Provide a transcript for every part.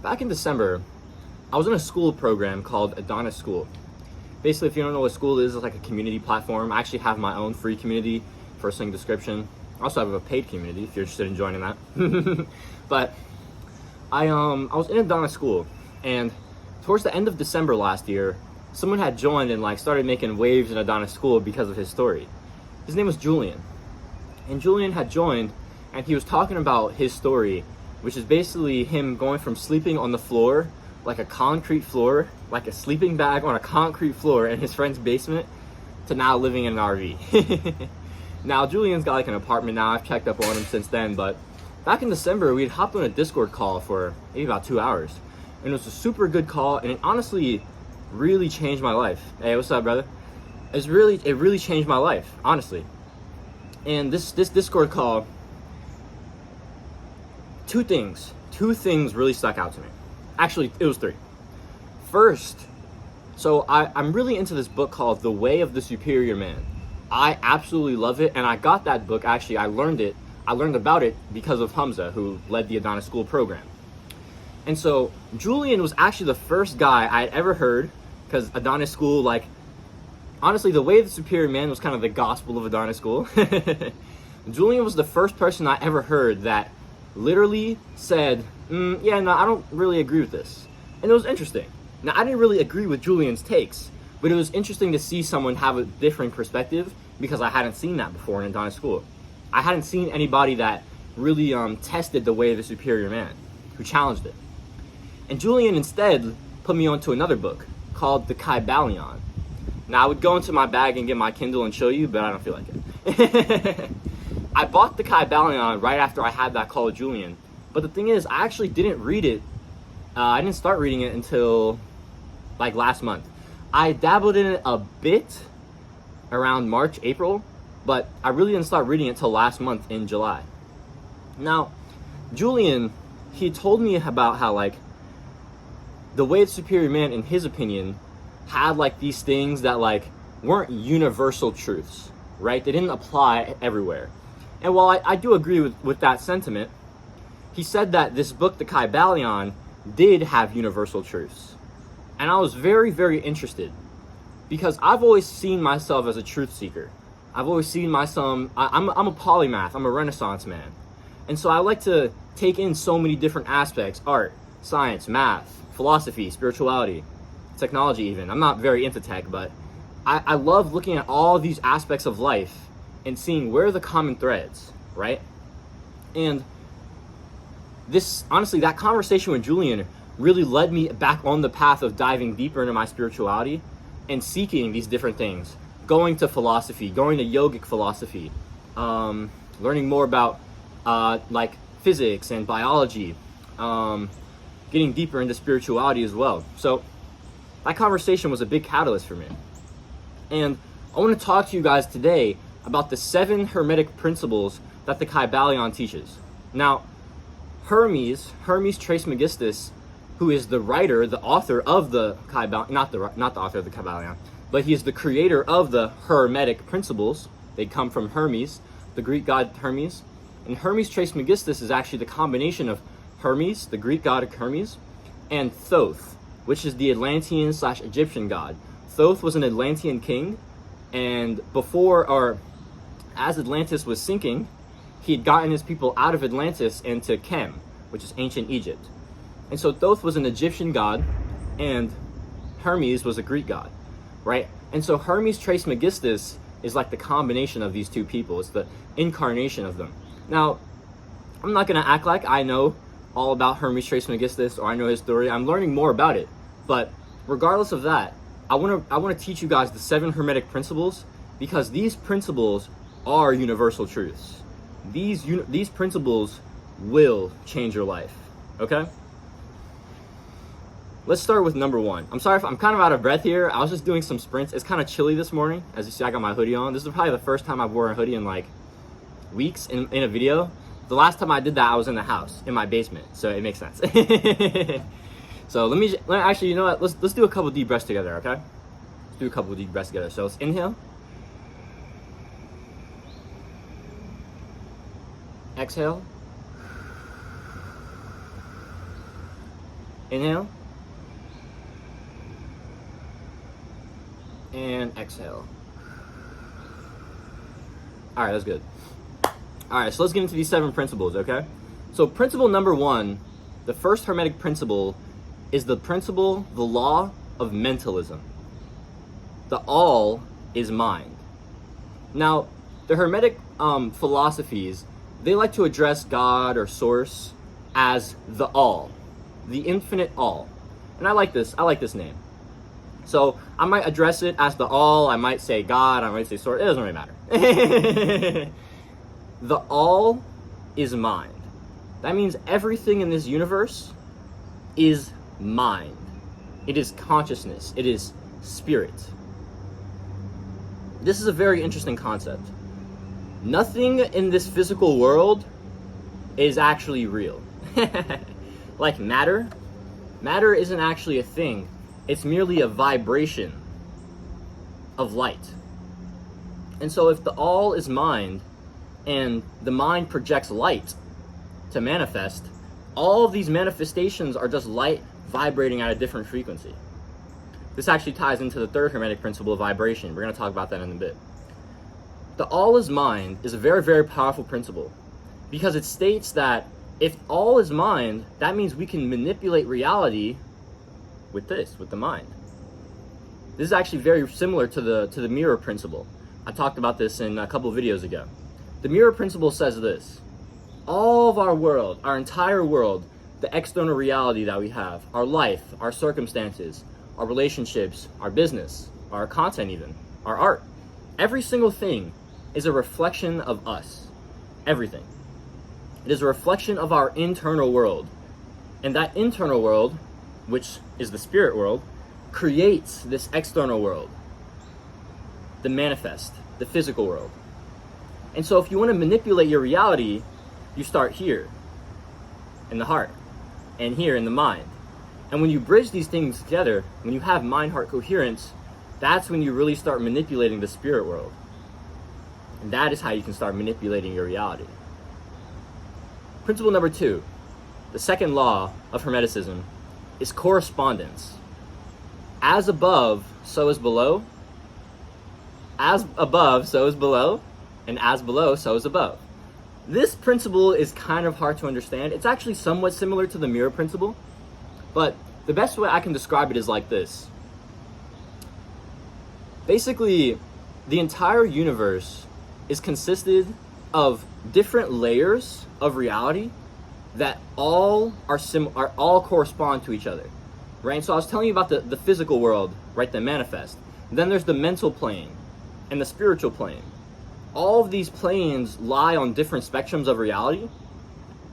back in December, I was in a school program called Adonis School. Basically, if you don't know what school is, it's like a community platform. I actually have my own free community, first link description. I also have a paid community if you're interested in joining that. But I was in Adonis School, and towards the end of December last year, someone had joined and like started making waves in Adonis School because of his story. His name was Julian. And Julian had joined, and he was talking about his story, which is basically him going from sleeping on the floor, like a concrete floor, like a sleeping bag on a concrete floor in his friend's basement, to now living in an RV. Now, Julian's got like an apartment now. I've checked up on him since then, but back in December, we had hopped on a Discord call for maybe about 2 hours. And it was a super good call, and it honestly really changed my life. Hey, what's up, brother? It really changed my life, honestly. And this Discord call, two things really stuck out to me. Actually, it was three. First, so I'm really into this book called The Way of the Superior Man. I absolutely love it, and I got that book, actually, I learned about it because of Hamza, who led the Adonis School program. And so, Julian was actually the first guy I had ever heard, because Adonis School, like, honestly, The Way of the Superior Man was kind of the gospel of Adonis School. Julian was the first person I ever heard that literally said, yeah, no, I don't really agree with this. And it was interesting. Now, I didn't really agree with Julian's takes, but it was interesting to see someone have a different perspective because I hadn't seen that before in Adonis School. I hadn't seen anybody that really tested the way of the superior man, who challenged it. And Julian instead put me onto another book called The Kybalion. Now, I would go into my bag and get my Kindle and show you, but I don't feel like it. I bought The Kybalion right after I had that call with Julian. But the thing is, I actually didn't read it. I didn't start reading it until like last month. I dabbled in it a bit around March, April, but I really didn't start reading it until last month in July. Now, Julian, he told me about how like the way of the superior man, in his opinion, had like these things that like weren't universal truths, right? They didn't apply everywhere. And while I do agree with that sentiment, he said that this book, The Kybalion, did have universal truths. And I was very, very interested because I've always seen myself as a truth seeker. I've always seen myself, I'm a polymath, I'm a Renaissance man. And so I like to take in so many different aspects: art, science, math, philosophy, spirituality, technology even. I'm not very into tech, but I love looking at all these aspects of life and seeing where are the common threads, right? And this, honestly, that conversation with Julian really led me back on the path of diving deeper into my spirituality and seeking these different things. Going to philosophy, going to yogic philosophy, learning more about like physics and biology, getting deeper into spirituality as well. So that conversation was a big catalyst for me. And I want to talk to you guys today about the 7 hermetic principles that the Kybalion teaches. Now, Hermes Trismegistus, who is the writer, the author of the Kybalion, not the author of the Kybalion, but he is the creator of the hermetic principles. They come from Hermes, the Greek god Hermes. And Hermes Trismegistus is actually the combination of Hermes, the Greek god of Hermes, and Thoth, which is the Atlantean/Egyptian god. Thoth was an Atlantean king, and as Atlantis was sinking, he had gotten his people out of Atlantis into Kem, which is ancient Egypt. And so Thoth was an Egyptian god, and Hermes was a Greek god, right? And so Hermes Trismegistus is like the combination of these two people. It's the incarnation of them. Now, I'm not going to act like I know all about Hermes Trismegistus or I know his story. I'm learning more about it. But regardless of that, I want to teach you guys the 7 hermetic principles, because these principles are universal truths. These principles will change your life, okay? Let's start with number 1. I'm sorry if I'm kind of out of breath here. I was just doing some sprints. It's kind of chilly this morning. As you see, I got my hoodie on. This is probably the first time I've worn a hoodie in like weeks in a video. The last time I did that, I was in the house, in my basement, so it makes sense. So let me actually, you know what? Let's do a couple deep breaths together, okay? Let's do a couple deep breaths together. So let's inhale. Exhale. Inhale. And exhale. All right, that's good. All right, so let's get into these 7 principles, okay? So principle number 1, the first hermetic principle is the law of mentalism. The all is mind. Now, the hermetic philosophies, they like to address God or source as the all, the infinite all. And I like this name. So I might address it as the all, I might say God, I might say source, it doesn't really matter. The all is mind. That means everything in this universe is mind. It is consciousness. It is spirit. This is a very interesting concept. Nothing in this physical world is actually real. Like matter isn't actually a thing. It's merely a vibration of light. And so if the all is mind, and the mind projects light to manifest, all of these manifestations are just light vibrating at a different frequency. This actually ties into the third hermetic principle of vibration. We're going to talk about that in a bit. The all is mind is a very, very powerful principle because it states that if all is mind, that means we can manipulate reality with the mind. This is actually very similar to the mirror principle. I talked about this in a couple of videos ago. The mirror principle says this: all of our world, our entire world, the external reality that we have, our life, our circumstances, our relationships, our business, our content even, our art, every single thing is a reflection of us. Everything. It is a reflection of our internal world. And that internal world, which is the spirit world, creates this external world, the manifest, the physical world. And so if you want to manipulate your reality, you start here, in the heart, and here in the mind. And when you bridge these things together, when you have mind-heart coherence, that's when you really start manipulating the spirit world. And that is how you can start manipulating your reality. Principle number 2, the second law of Hermeticism, is correspondence. As above, so is below. As above, so is below. And as below, so is above. This principle is kind of hard to understand. It's actually somewhat similar to the mirror principle, but the best way I can describe it is like this. Basically, the entire universe is consisted of different layers of reality that all all correspond to each other, right? So I was telling you about the physical world, right, that manifest. Then there's the mental plane and the spiritual plane. All of these planes lie on different spectrums of reality,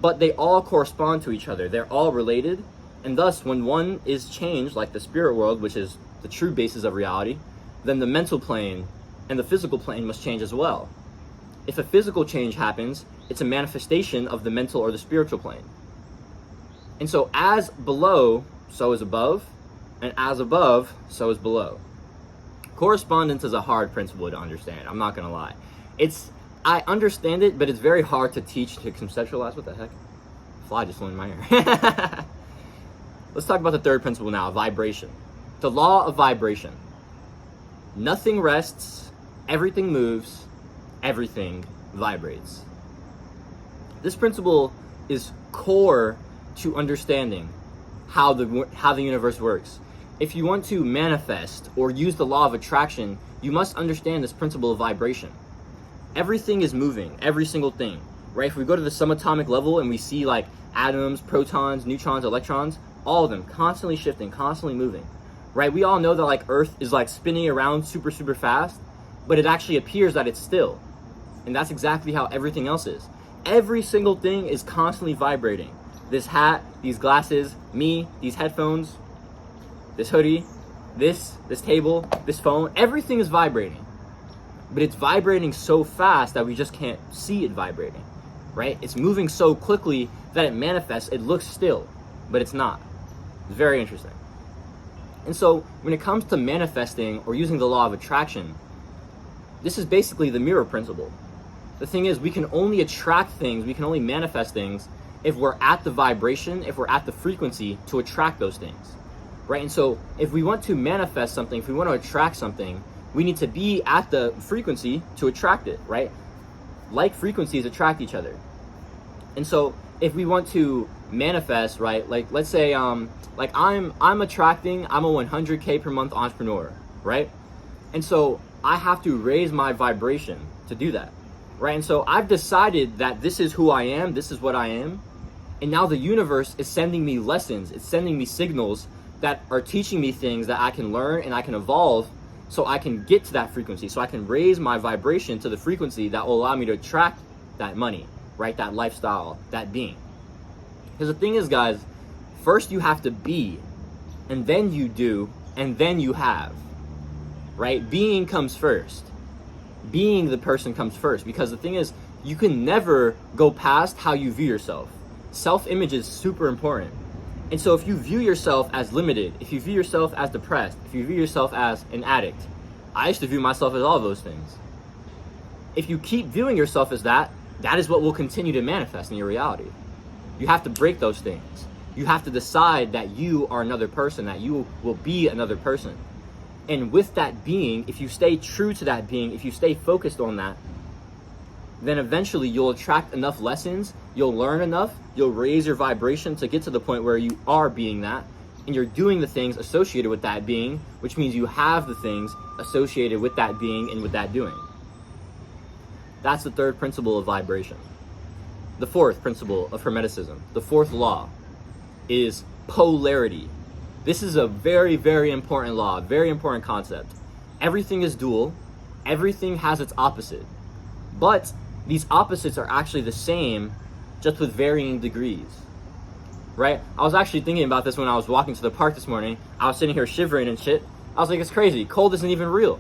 but they all correspond to each other. They're all related, and thus when one is changed, like the spirit world, which is the true basis of reality, then the mental plane and the physical plane must change as well. If a physical change happens, it's a manifestation of the mental or the spiritual plane. And so as below, so is above, and as above, so is below. Correspondence is a hard principle to understand, I'm not gonna lie. I understand it, but it's very hard to teach, to conceptualize. What the heck? Fly just flew in my ear. Let's talk about the third principle now, vibration. The law of vibration. Nothing rests, everything moves, everything vibrates. This principle is core to understanding how the universe works. If you want to manifest or use the law of attraction, you must understand this principle of vibration. Everything is moving, every single thing, right? If we go to the subatomic level and we see like atoms, protons, neutrons, electrons, all of them constantly shifting, constantly moving, right? We all know that like Earth is like spinning around super, super fast, but it actually appears that it's still. And that's exactly how everything else is. Every single thing is constantly vibrating. This hat, these glasses, me, these headphones, this hoodie, this table, this phone, everything is vibrating. But it's vibrating so fast that we just can't see it vibrating, right? It's moving so quickly that it manifests, it looks still, but it's not. It's very interesting. And so when it comes to manifesting or using the law of attraction, this is basically the mirror principle. The thing is, we can only attract things, we can only manifest things if we're at the vibration, if we're at the frequency to attract those things, right? And so if we want to manifest something, if we want to attract something, we need to be at the frequency to attract it, right? Like frequencies attract each other. And so if we want to manifest, right, like let's say like I'm a 100K per month entrepreneur, right? And so I have to raise my vibration to do that, right? And so I've decided that this is who I am, this is what I am, and now the universe is sending me lessons, it's sending me signals that are teaching me things that I can learn and I can evolve, so I can get to that frequency, so I can raise my vibration to the frequency that will allow me to attract that money, right? That lifestyle, that being. Because the thing is, guys, first you have to be, and then you do, and then you have, right? Being comes first. Being the person comes first, because the thing is, you can never go past how you view yourself. Self-image is super important. And so if you view yourself as limited, if you view yourself as depressed, if you view yourself as an addict, I used to view myself as all those things. If you keep viewing yourself as that, that is what will continue to manifest in your reality. You have to break those things. You have to decide that you are another person, that you will be another person. And with that being, if you stay true to that being, if you stay focused on that, then eventually you'll attract enough lessons, you'll learn enough, you'll raise your vibration to get to the point where you are being that, and you're doing the things associated with that being, which means you have the things associated with that being and with that doing. That's the third principle of vibration. The fourth principle of Hermeticism, the fourth law, is polarity. This is a very, very important law, very important concept. Everything is dual, everything has its opposite, but these opposites are actually the same, just with varying degrees, right? I was actually thinking about this when I was walking to the park this morning. I was sitting here shivering and shit. I was like, it's crazy. Cold isn't even real,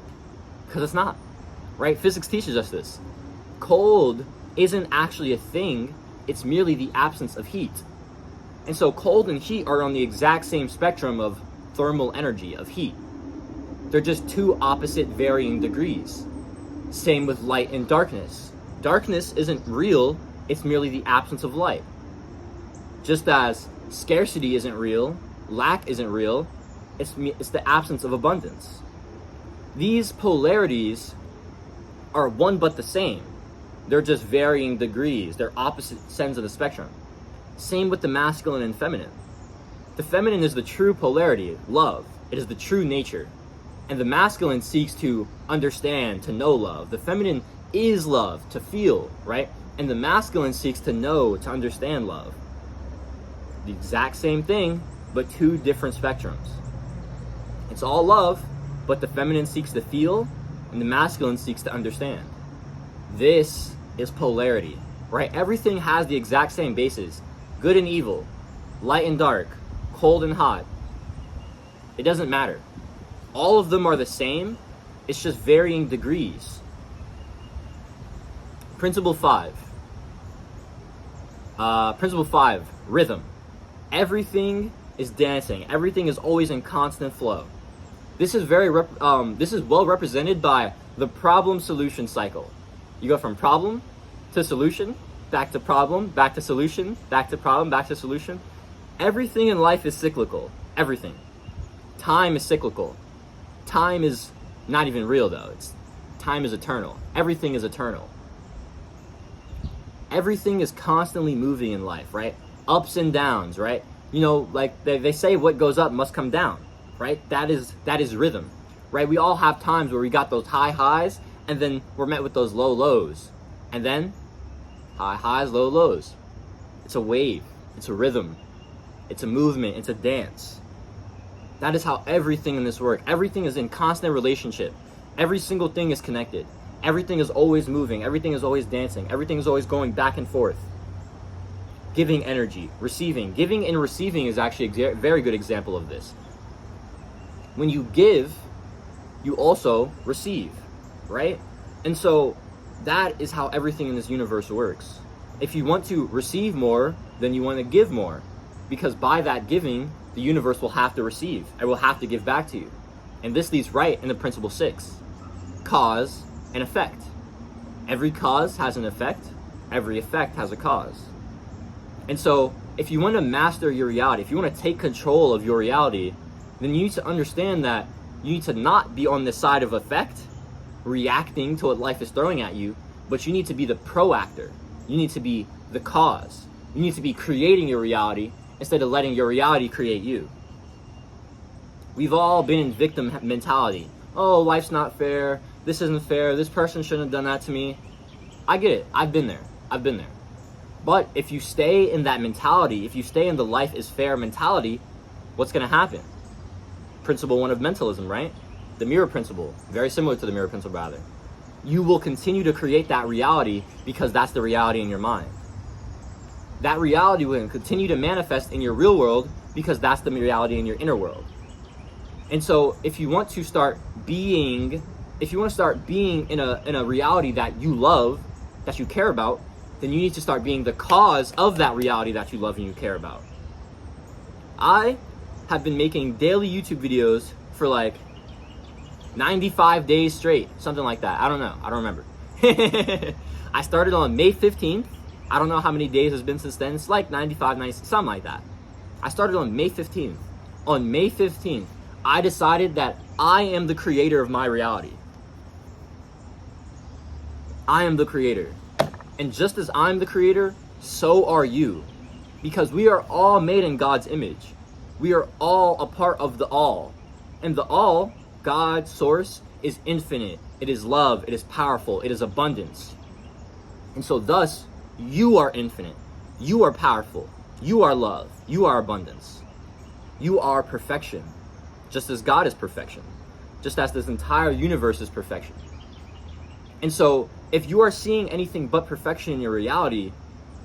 because it's not, right? Physics teaches us this. Cold isn't actually a thing. It's merely the absence of heat. And so cold and heat are on the exact same spectrum of thermal energy, of heat. They're just two opposite varying degrees. Same with light and darkness. Darkness isn't real, it's merely the absence of light. Just as scarcity isn't real, lack isn't real, it's the absence of abundance. These polarities are one but the same. They're just varying degrees. They're opposite ends of the spectrum. Same with the masculine and feminine. The feminine is the true polarity, love. It is the true nature. And the masculine seeks to understand, to know love. The feminine is love, to feel, right? And the masculine seeks to know, to understand love. The exact same thing, but two different spectrums. It's all love, but the feminine seeks to feel, and the masculine seeks to understand. This is polarity, right? Everything has the exact same basis. Good and evil, light and dark, cold and hot. It doesn't matter. All of them are the same. It's just varying degrees. Principle 5. Principle 5, rhythm. Everything is dancing. Everything is always in constant flow. This is this is well represented by the problem-solution cycle. You go from problem to solution, back to problem, back to solution, back to problem, back to solution. Everything in life is cyclical. Everything. Time is cyclical. Time is not even real though. Time is eternal. Everything is eternal. Everything is constantly moving in life, right? Ups and downs, right? You know, like they say what goes up must come down, right? That is rhythm, right? We all have times where we got those high highs and then we're met with those low lows. And then high highs, low lows. It's a wave. It's a rhythm. It's a movement. It's a dance. That is how everything in this works. Everything is in constant relationship. Every single thing is connected. Everything is always moving. Everything is always dancing. Everything is always going back and forth. Giving energy, receiving. Giving and receiving is actually a very good example of this. When you give, you also receive, right? And so that is how everything in this universe works. If you want to receive more, then you want to give more. Because by that giving, the universe will have to receive. It will have to give back to you. And this leads right into principle 6. Cause and effect. Every cause has an effect. Every effect has a cause. And so if you want to master your reality, if you want to take control of your reality, then you need to understand that you need to not be on the side of effect, reacting to what life is throwing at you, but you need to be the proactor. You need to be the cause. You need to be creating your reality instead of letting your reality create you. We've all been in victim mentality. Oh, life's not fair. This isn't fair. This person shouldn't have done that to me. I get it. I've been there. But if you stay in that mentality, if you stay in the life is fair mentality, what's going to happen? Principle 1 of mentalism, right? The mirror principle. Very similar to the mirror principle, rather. You will continue to create that reality because that's the reality in your mind. That reality will continue to manifest in your real world because that's the reality in your inner world. And so if you want to start being in a reality that you love, that you care about, then you need to start being the cause of that reality that you love and you care about. I have been making daily YouTube videos for like 95 days straight, something like that. I don't know. I don't remember. I started on May 15th. I don't know how many days it's been since then. It's like 95, 96, something like that. I started on May 15th. On May 15th, I decided that I am the creator of my reality. I am the creator. And just as I'm the creator, so are you. Because we are all made in God's image. We are all a part of the all. And the all, God, source, is infinite. It is love. It is powerful. It is abundance. And so thus, you are infinite. You are powerful. You are love. You are abundance. You are perfection. Just as God is perfection. Just as this entire universe is perfection. And so, if you are seeing anything but perfection in your reality,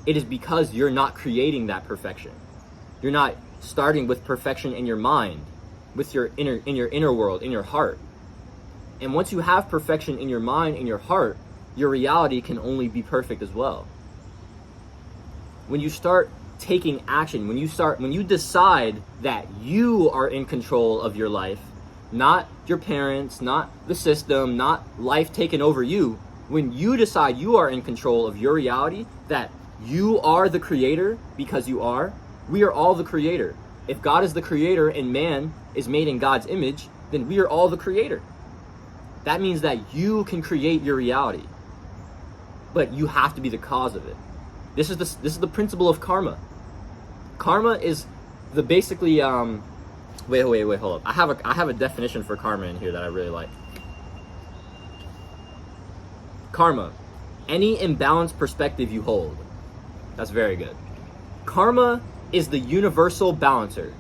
it is because you're not creating that perfection. You're not starting with perfection in your mind, with your inner world, in your heart. And once you have perfection in your mind, in your heart, your reality can only be perfect as well. When you start taking action, when you decide that you are in control of your life, not your parents, not the system, not life taking over you, when you decide you are in control of your reality, that you are the creator, because you are, we are all the creator. If God is the creator and man is made in God's image, then we are all the creator. That means that you can create your reality, but you have to be the cause of it. This is the principle of karma. Karma is the basically wait, hold up. I have a definition for karma in here that I really like. Karma, any imbalanced perspective you hold. That's very good. Karma is the universal balancer.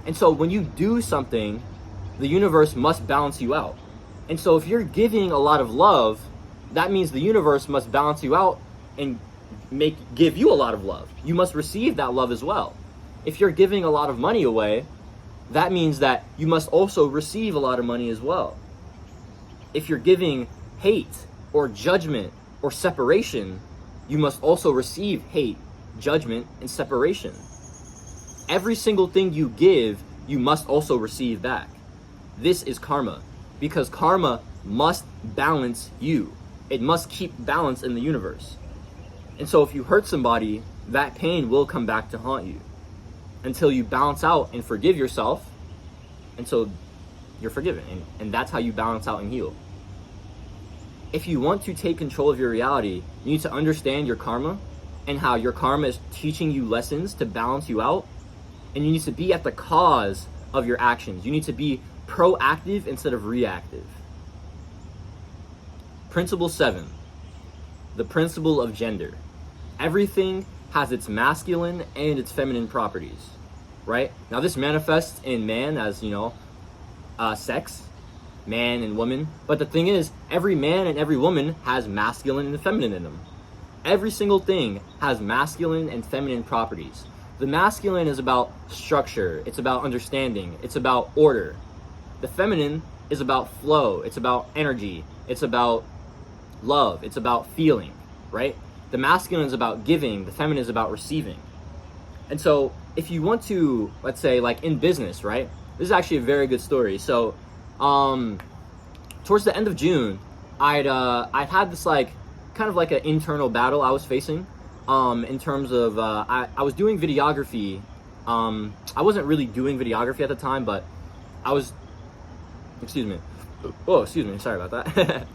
And so when you do something, the universe must balance you out. And so if you're giving a lot of love, that means the universe must balance you out and give you a lot of love. You must receive that love as well. If you're giving a lot of money away, that means that you must also receive a lot of money as well. If you're giving hate or judgment or separation, you must also receive hate, judgment, and separation. Every single thing you give, you must also receive back. This is karma, because karma must balance you. It must keep balance in the universe. And so if you hurt somebody, that pain will come back to haunt you until you balance out and forgive yourself. And so you're forgiven. And that's how you balance out and heal. If you want to take control of your reality, you need to understand your karma and how your karma is teaching you lessons to balance you out. And you need to be at the cause of your actions. You need to be proactive instead of reactive. Principle 7, the principle of gender. Everything has its masculine and its feminine properties, right? Now this manifests in man as, sex, man and woman. But the thing is, every man and every woman has masculine and feminine in them. Every single thing has masculine and feminine properties. The masculine is about structure. It's about understanding. It's about order. The feminine is about flow. It's about energy. It's about love. It's about feeling, right? The masculine is about giving. The feminine is about receiving. And so if you want to, let's say like in business, right? This is actually a very good story. So towards the end of June, I'd had this like kind of like an internal battle I was facing. in terms of I was doing videography. I wasn't really doing videography at the time, but I was, excuse me, oh, excuse me, sorry about that.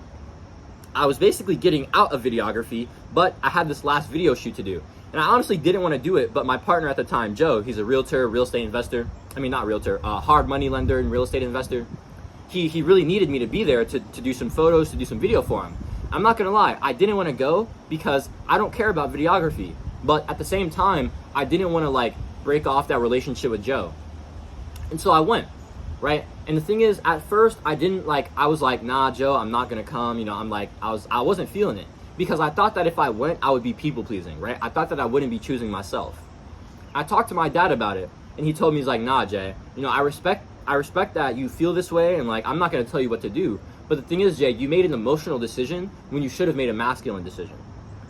I was basically getting out of videography, but I had this last video shoot to do. And I honestly didn't want to do it, but my partner at the time, Joe, he's a realtor, real estate investor. I mean, not realtor, hard money lender and real estate investor. He really needed me to be there to do some photos, to do some video for him. I'm not gonna lie, I didn't want to go because I don't care about videography. But at the same time, I didn't want to like break off that relationship with Joe. And so I went, right? And the thing is, at first I didn't like, I was like, nah, Joe, I'm not gonna come. You know, I'm like, I wasn't feeling it because I thought that if I went, I would be people pleasing, right? I thought that I wouldn't be choosing myself. I talked to my dad about it and he told me, he's like, nah, Jay, you know, I respect that you feel this way and like, I'm not gonna tell you what to do. But the thing is, Jay, you made an emotional decision when you should have made a masculine decision,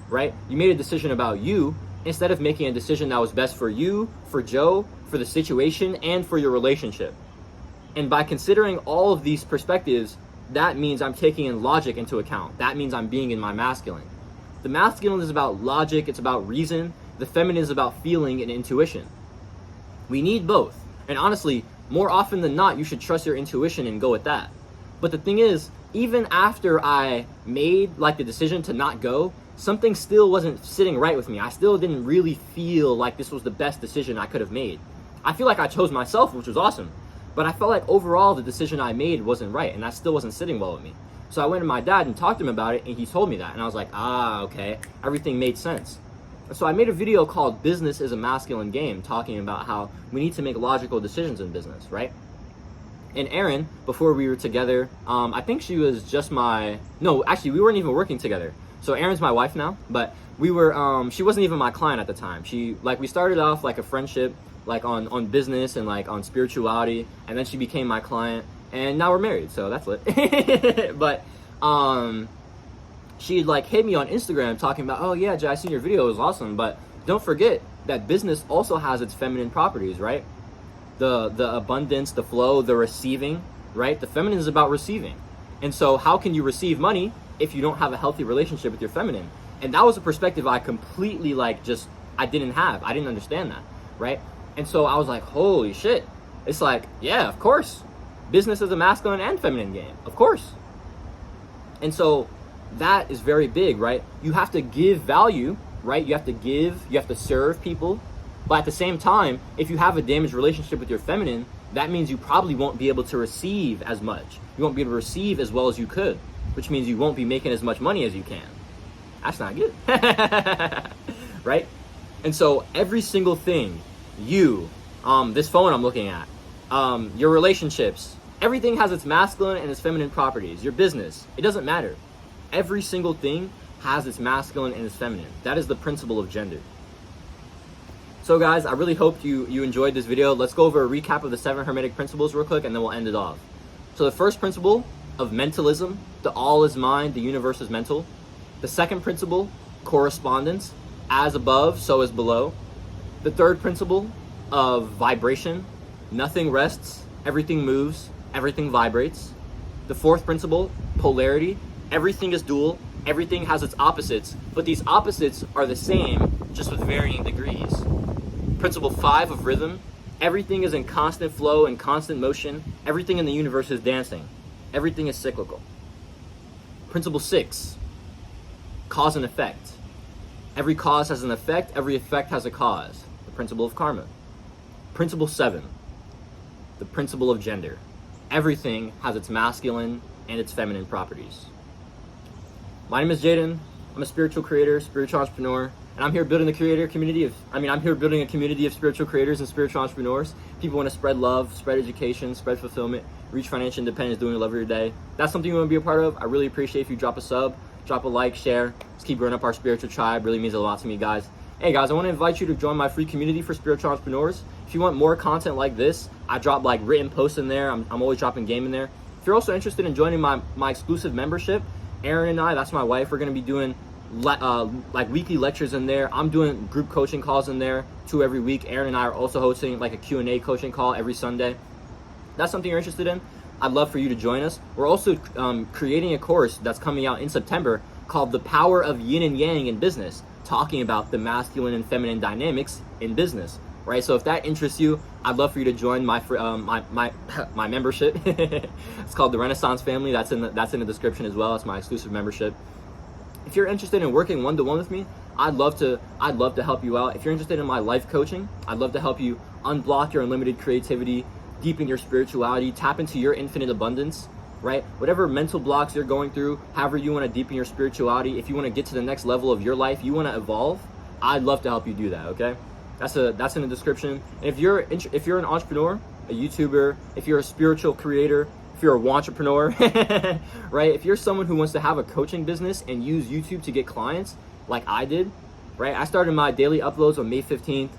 right? You made a decision about you instead of making a decision that was best for you, for Joe, for the situation, and for your relationship. And by considering all of these perspectives, that means I'm taking in logic into account. That means I'm being in my masculine. The masculine is about logic, it's about reason. The feminine is about feeling and intuition. We need both. And honestly, more often than not, you should trust your intuition and go with that. But the thing is, even after I made like the decision to not go, something still wasn't sitting right with me. I still didn't really feel like this was the best decision I could have made. I feel like I chose myself, which was awesome. But I felt like overall the decision I made wasn't right, and that still wasn't sitting well with me. So I went to my dad and talked to him about it, and he told me that. And I was like, okay, everything made sense. So I made a video called Business is a Masculine Game, talking about how we need to make logical decisions in business, right? And Erin, before we were together, I think she was just no, actually we weren't even working together. So Erin's my wife now, but we were, she wasn't even my client at the time. We started off like a friendship, like on business and like on spirituality, and then she became my client, and now we're married, so that's lit. But she'd like hit me on Instagram talking about, oh yeah, Jay, I seen your video, it was awesome, but don't forget that business also has its feminine properties, right? The abundance, the flow, the receiving, right? The feminine is about receiving. And so how can you receive money if you don't have a healthy relationship with your feminine? And that was a perspective I completely I didn't understand that, right? And so I was like, holy shit. It's like, yeah, of course. Business is a masculine and feminine game, of course. And so that is very big, right? You have to give value, right? You have to give, you have to serve people. But at the same time, if you have a damaged relationship with your feminine, that means you probably won't be able to receive as much. You won't be able to receive as well as you could, which means you won't be making as much money as you can. That's not good, right? And so every single thing, this phone I'm looking at, your relationships, everything has its masculine and its feminine properties. Your business, it doesn't matter. Every single thing has its masculine and its feminine. That is the principle of gender. So guys, I really hope you enjoyed this video. Let's go over a recap of the 7 hermetic principles real quick, and then we'll end it off. So the first principle of mentalism, the all is mind, the universe is mental. The second principle, correspondence, as above, so is below. The third principle of vibration, nothing rests, everything moves, everything vibrates. The fourth principle, polarity, everything is dual, everything has its opposites, but these opposites are the same, just with varying degrees. Principle 5 of rhythm, everything is in constant flow and constant motion, everything in the universe is dancing, everything is cyclical. Principle 6, cause and effect. Every cause has an effect, every effect has a cause. The principle of karma. Principle 7, the principle of gender. Everything has its masculine and its feminine properties. My name is Jaden. I'm a spiritual creator, spiritual entrepreneur, and I'm here building a community of spiritual creators and spiritual entrepreneurs. People want to spread love, spread education, spread fulfillment, reach financial independence, doing the love of your day. That's something you want to be a part of. I really appreciate if you drop a sub, drop a like, share. Let's keep growing up our spiritual tribe. Really means a lot to me, guys. Hey guys, I want to invite you to join my free community for spiritual entrepreneurs. If you want more content like this, I drop like written posts in there. I'm always dropping game in there. If you're also interested in joining my exclusive membership, Erin and I, that's my wife, we're going to be doing like weekly lectures in there. I'm doing group coaching calls in there 2 every week. Erin and I are also hosting like a Q&A coaching call every Sunday. That's something you're interested in, I'd love for you to join us. We're also creating a course that's coming out in September called The Power of Yin and Yang in Business. talking about the masculine and feminine dynamics in business, right? So if that interests you, I'd love for you to join my my membership. It's called the Renaissance Family. That's in the description as well. It's my exclusive membership. If you're interested in working one-to-one with me, I'd love to help you out. If you're interested in my life coaching, I'd love to help you unblock your unlimited creativity, deepen your spirituality, tap into your infinite abundance, right? Whatever mental blocks you're going through, however you want to deepen your spirituality, if you want to get to the next level of your life, you want to evolve, I'd love to help you do that, okay? That's in the description. And if you're an entrepreneur, a YouTuber, if you're a spiritual creator, if you're a wantrepreneur, right? If you're someone who wants to have a coaching business and use YouTube to get clients like I did, right? I started my daily uploads on May 15th,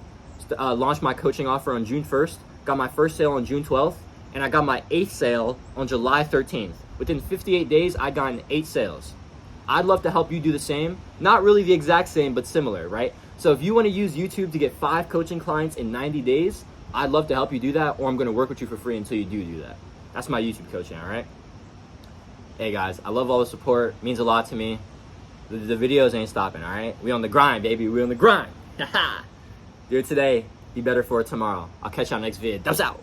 launched my coaching offer on June 1st, got my first sale on June 12th, and I got my 8th sale on July 13th. Within 58 days, I got 8 sales. I'd love to help you do the same. Not really the exact same, but similar, right? So if you want to use YouTube to get 5 coaching clients in 90 days, I'd love to help you do that, or I'm going to work with you for free until you do that. That's my YouTube coaching, all right? Hey guys, I love all the support. It means a lot to me. The videos ain't stopping, all right? We on the grind, baby. We on the grind. Do it today. Be better for it tomorrow. I'll catch y'all next vid. Dubs out.